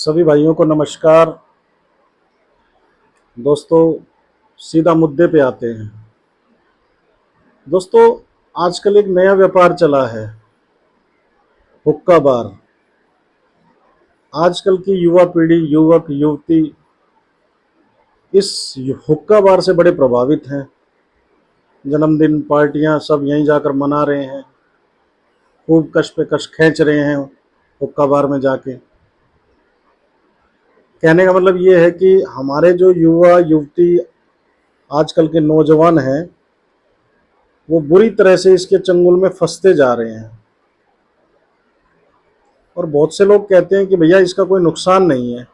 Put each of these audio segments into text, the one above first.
सभी भाइयों को नमस्कार। दोस्तों, सीधा मुद्दे पे आते हैं। दोस्तों, आजकल एक नया व्यापार चला है, हुक्का बार। आजकल की युवा पीढ़ी, युवक युवती इस हुक्का बार से बड़े प्रभावित हैं। जन्मदिन पार्टियां सब यहीं जाकर मना रहे हैं, खूब कश पे कश खींच रहे हैं हुक्का बार में जाके। कहने का मतलब ये है कि हमारे जो युवा युवती आजकल के नौजवान हैं, वो बुरी तरह से इसके चंगुल में फंसते जा रहे हैं। और बहुत से लोग कहते हैं कि भैया इसका कोई नुकसान नहीं है,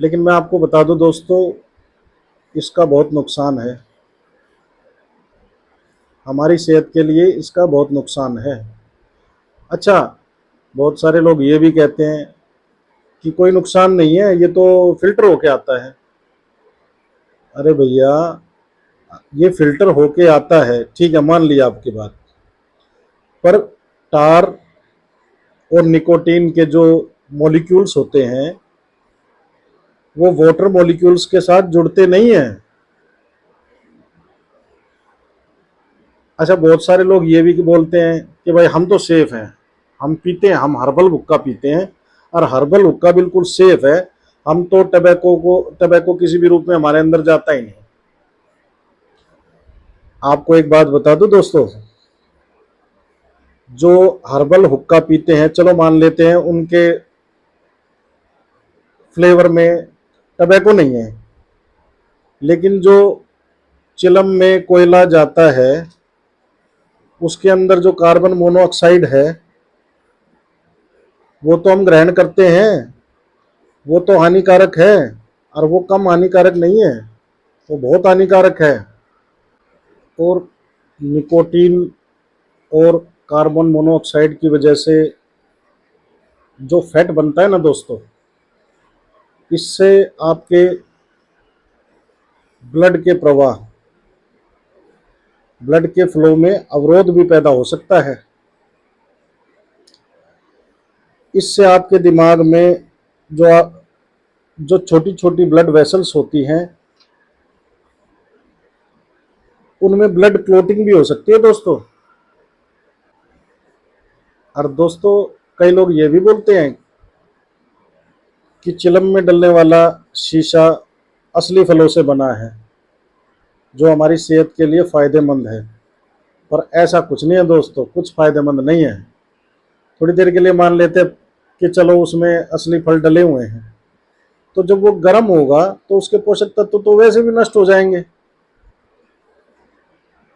लेकिन मैं आपको बता दूं दोस्तों, इसका बहुत नुकसान है। हमारी सेहत के लिए इसका बहुत नुकसान है। अच्छा, बहुत सारे लोग ये भी कहते हैं कि कोई नुकसान नहीं है, ये तो फिल्टर होके आता है। अरे भैया, ये फिल्टर होके आता है, ठीक है, मान लिया आपकी बात। पर टार और निकोटीन के जो मॉलिक्यूल्स होते हैं, वो वाटर मॉलिक्यूल्स के साथ जुड़ते नहीं हैं। अच्छा, बहुत सारे लोग ये भी बोलते हैं कि भाई हम तो सेफ हैं, हम पीते हैं, हम हर्बल हुक्का पीते हैं और हर्बल हुक्का बिल्कुल सेफ है। हम तो टबैको किसी भी रूप में हमारे अंदर जाता ही नहीं। आपको एक बात बता दूं दोस्तों, जो हर्बल हुक्का पीते हैं, चलो मान लेते हैं उनके फ्लेवर में टबैको नहीं है, लेकिन जो चिलम में कोयला जाता है, उसके अंदर जो कार्बन मोनोऑक्साइड है, वो तो हम ग्रहण करते हैं, वो तो हानिकारक है। और वो कम हानिकारक नहीं है, वो बहुत हानिकारक है। और निकोटीन और कार्बन मोनोऑक्साइड की वजह से जो फैट बनता है ना दोस्तों, इससे आपके ब्लड के प्रवाह, ब्लड के फ्लो में अवरोध भी पैदा हो सकता है। इससे आपके दिमाग में जो छोटी छोटी ब्लड वेसल्स होती हैं, उनमें ब्लड क्लोटिंग भी हो सकती है दोस्तों। और दोस्तों, कई लोग ये भी बोलते हैं कि चिलम में डलने वाला शीशा असली फलों से बना है, जो हमारी सेहत के लिए फ़ायदेमंद है। पर ऐसा कुछ नहीं है दोस्तों, कुछ फ़ायदेमंद नहीं है। थोड़ी देर के लिए मान लेते हैं कि चलो उसमें असली फल डले हुए हैं, तो जब वो गर्म होगा तो उसके पोषक तत्व तो वैसे भी नष्ट हो जाएंगे।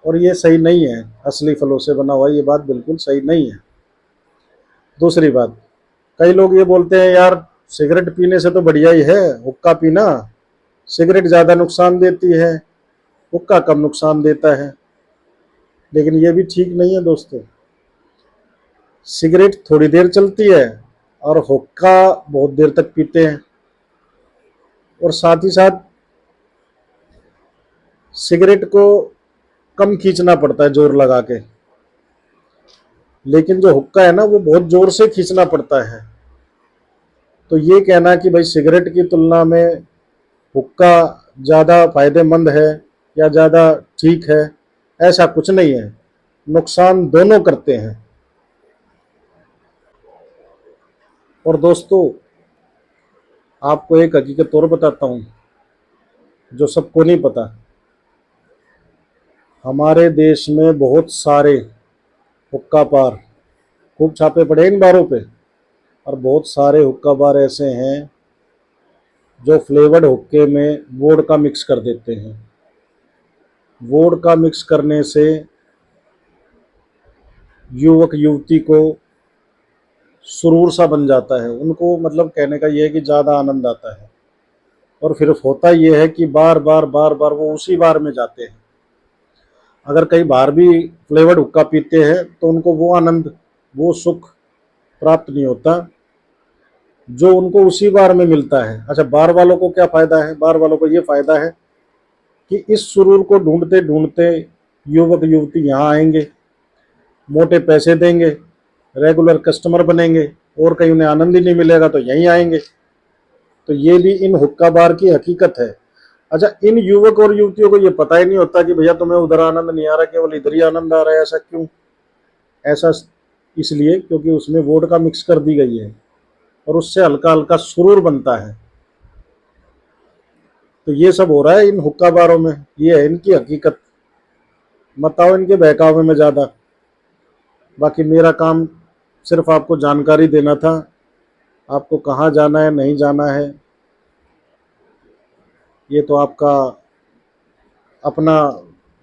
और ये सही नहीं है, असली फलों से बना हुआ ये बात बिल्कुल सही नहीं है। दूसरी बात, कई लोग ये बोलते हैं यार सिगरेट पीने से तो बढ़िया ही है हुक्का पीना, सिगरेट ज़्यादा नुकसान देती है, हुक्का कम नुकसान देता है। लेकिन ये भी ठीक नहीं है दोस्तों। सिगरेट थोड़ी देर चलती है और हुक्का बहुत देर तक पीते हैं। और साथ ही साथ सिगरेट को कम खींचना पड़ता है जोर लगा के, लेकिन जो हुक्का है ना, वो बहुत जोर से खींचना पड़ता है। तो ये कहना कि भाई सिगरेट की तुलना में हुक्का ज़्यादा फायदेमंद है या ज़्यादा ठीक है, ऐसा कुछ नहीं है। नुकसान दोनों करते हैं। और दोस्तों, आपको एक हकीकत और बताता हूँ जो सबको नहीं पता। हमारे देश में बहुत सारे हुक्का बार, खूब छापे पड़े इन बारों पे, और बहुत सारे हुक्का बार ऐसे हैं जो फ्लेवर्ड हुक्के में वोडका मिक्स कर देते हैं। वोडका मिक्स करने से युवक युवती को सुरूर सा बन जाता है, उनको मतलब कहने का ये है कि ज़्यादा आनंद आता है। और फिर होता ये है कि बार बार वो उसी बार में जाते हैं। अगर कई बार भी फ्लेवर्ड हुक्का पीते हैं तो उनको वो आनंद, वो सुख प्राप्त नहीं होता जो उनको उसी बार में मिलता है। अच्छा, बार वालों को क्या फ़ायदा है? बार वालों को ये फ़ायदा है कि इस सुरूर को ढूंढते ढूंढते युवक युवती यहाँ आएंगे, मोटे पैसे देंगे, रेगुलर कस्टमर बनेंगे, और कहीं उन्हें आनंद ही नहीं मिलेगा तो यहीं आएंगे। तो ये भी इन हुक्का बार की हकीकत है। अच्छा, इन युवक और युवतियों को ये पता ही नहीं होता कि भैया तुम्हें उधर आनंद नहीं आ रहा, केवल इधर ही आनंद आ रहा है। ऐसा क्यों? ऐसा इसलिए क्योंकि उसमें वोडका मिक्स कर दी गई है और उससे हल्का हल्का सुरूर बनता है। तो ये सब हो रहा है इन हुक्का बारों में, ये है इनकी हकीकत। मत आओ इनके बहकावे में ज़्यादा। बाकी मेरा काम सिर्फ आपको जानकारी देना था। आपको कहाँ जाना है नहीं जाना है ये तो आपका अपना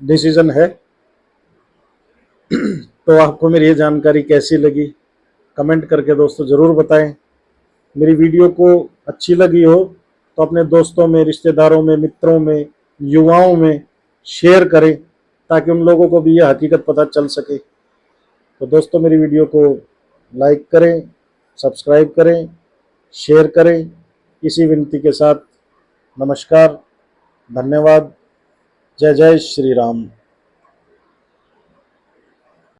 डिसीजन है। तो आपको मेरी ये जानकारी कैसी लगी कमेंट करके दोस्तों ज़रूर बताएं। मेरी वीडियो को अच्छी लगी हो तो अपने दोस्तों में, रिश्तेदारों में, मित्रों में, युवाओं में शेयर करें ताकि उन लोगों को भी यह हकीकत पता चल सके। तो दोस्तों मेरी वीडियो को लाइक करें, सब्सक्राइब करें, शेयर करें। इसी विनती के साथ नमस्कार, धन्यवाद, जय जय श्री राम।